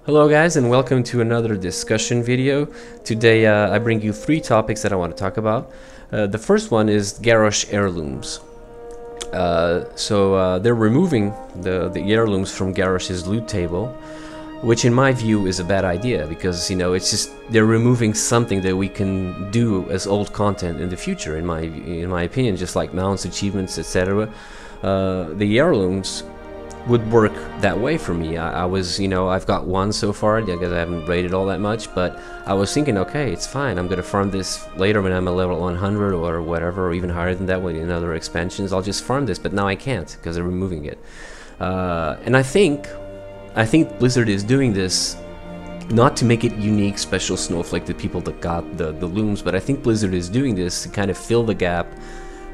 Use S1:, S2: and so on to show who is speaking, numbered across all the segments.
S1: Hello guys, and welcome to another discussion video. Today I bring you three topics that I want to talk about. The first one is Garrosh Heirlooms. They're removing the heirlooms from Garrosh's loot table, which in my view is a bad idea because, you know, it's just they're removing something that we can do as old content in the future, in my opinion, just like mounts, achievements, etc. The heirlooms would work that way for me. I was, you know, I've got one so far because I haven't rated all that much, but I was thinking, okay, it's fine, I'm gonna farm this later when I'm a level 100 or whatever, or even higher than that in other expansions. I'll just farm this, but now I can't because they're removing it. And I think Blizzard is doing this not to make it unique, special snowflake to people that got the looms, but I think Blizzard is doing this to kind of fill the gap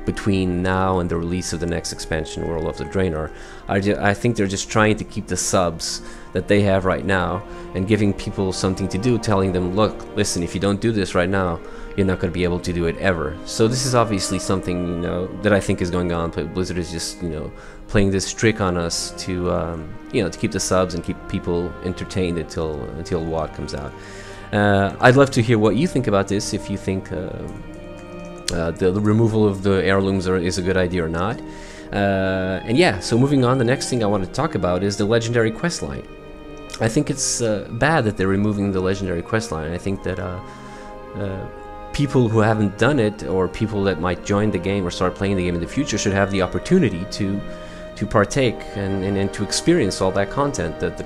S1: between now and the release of the next expansion, Warlords of Draenor. I think they're just trying to keep the subs that they have right now and giving people something to do, telling them, look, listen, if you don't do this right now, you're not going to be able to do it ever. So this is obviously something, you know, that I think is going on, but Blizzard is just, you know, playing this trick on us to, you know, to keep the subs and keep people entertained until WoW comes out. I'd love to hear what you think about this, if you think the removal of the heirlooms is a good idea or not. And yeah, so moving on, the next thing I want to talk about is the legendary questline. I think it's bad that they're removing the legendary questline. I think that people who haven't done it, or people that might join the game or start playing the game in the future, should have the opportunity to partake and to experience all that content. That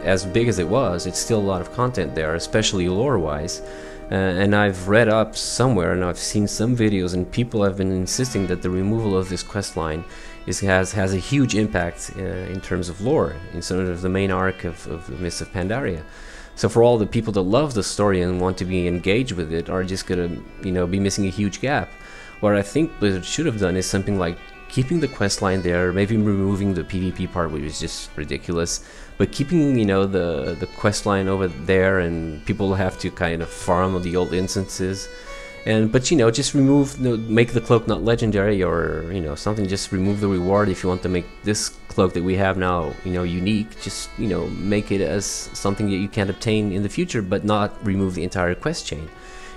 S1: as big as it was, it's still a lot of content there, especially lore-wise. And I've read up somewhere, and I've seen some videos, and people have been insisting that the removal of this questline has a huge impact in terms of lore, in sort of the main arc of the Mists of Pandaria. So for all the people that love the story and want to be engaged with it, are just gonna, you know, be missing a huge gap. What I think Blizzard should have done is something like keeping the questline there, maybe removing the PvP part, which is just ridiculous, but keeping, you know, the questline over there, and people have to kind of farm the old instances, but you know, just remove, make the cloak not legendary, or you know, something. Just remove the reward if you want to make this cloak that we have now, you know, unique. Just, you know, make it as something that you can't obtain in the future, but not remove the entire quest chain.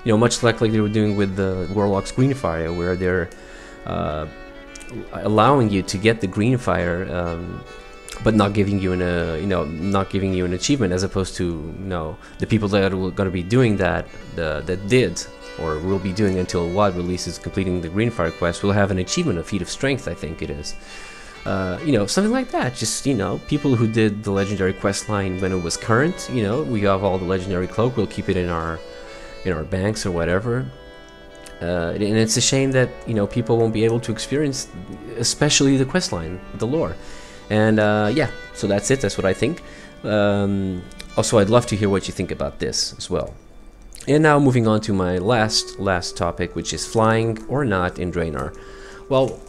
S1: You know, much like they were doing with the Warlock's Greenfire, where they're allowing you to get the Greenfire, but not giving you not giving you an achievement, as opposed to, you know, the people that are going to be doing that did or will be doing until WoW releases, completing the Greenfire quest, will have an achievement, a feat of strength, I think it is. You know, something like that. Just, you know, people who did the legendary quest line when it was current, you know, we have all the legendary cloak, we'll keep it in our banks or whatever. And it's a shame that, you know, people won't be able to experience, especially the questline, the lore. And yeah, so that's it. That's what I think. Also, I'd love to hear what you think about this as well. And now moving on to my last topic, which is flying or not in Draenor. Well,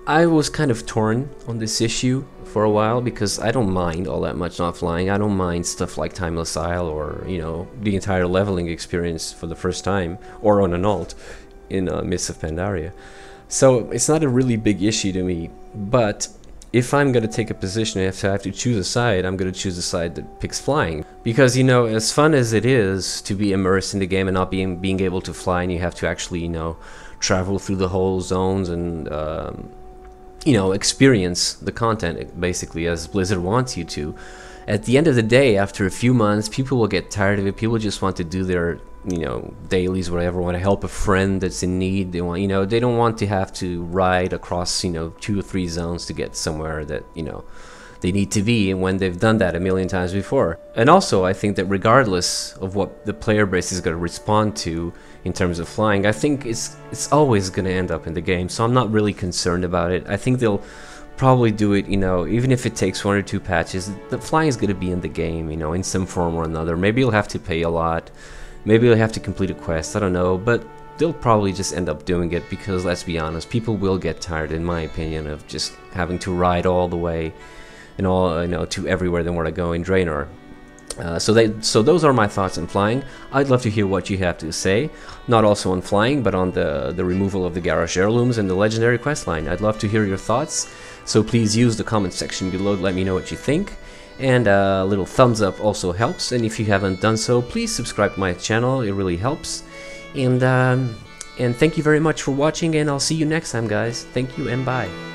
S1: I was kind of torn on this issue for a while, because I don't mind all that much not flying. I don't mind stuff like Timeless Isle, or, you know, the entire leveling experience for the first time, or on an alt in Mists of Pandaria. So it's not a really big issue to me, but if I'm going to take a position, if I have to choose a side, I'm going to choose a side that picks flying. Because, you know, as fun as it is to be immersed in the game and not being able to fly, and you have to actually, you know, travel through the whole zones and, you know, experience the content, basically, as Blizzard wants you to. At the end of the day, after a few months, people will get tired of it. People just want to do their, you know, dailies, whatever, want to help a friend that's in need. They want, you know, they don't want to have to ride across, you know, 2 or 3 zones to get somewhere that, you know, they need to be, and when they've done that a million times before. And also, I think that regardless of what the player base is going to respond to in terms of flying, I think it's always going to end up in the game, so I'm not really concerned about it. I think they'll probably do it, you know, even if it takes 1 or 2 patches, the flying is going to be in the game, you know, in some form or another. Maybe you'll have to pay a lot, maybe you'll have to complete a quest, I don't know, but they'll probably just end up doing it, because let's be honest, people will get tired, in my opinion, of just having to ride all the way and all, you know, to everywhere they want to go in Draenor. So those are my thoughts on flying. I'd love to hear what you have to say, not also on flying, but on the removal of the Garrosh Heirlooms and the legendary questline. I'd love to hear your thoughts, so please use the comment section below to let me know what you think. and a little thumbs up also helps. And if you haven't done so, please subscribe to my channel, it really helps. And thank you very much for watching, and I'll see you next time, guys. Thank you and bye.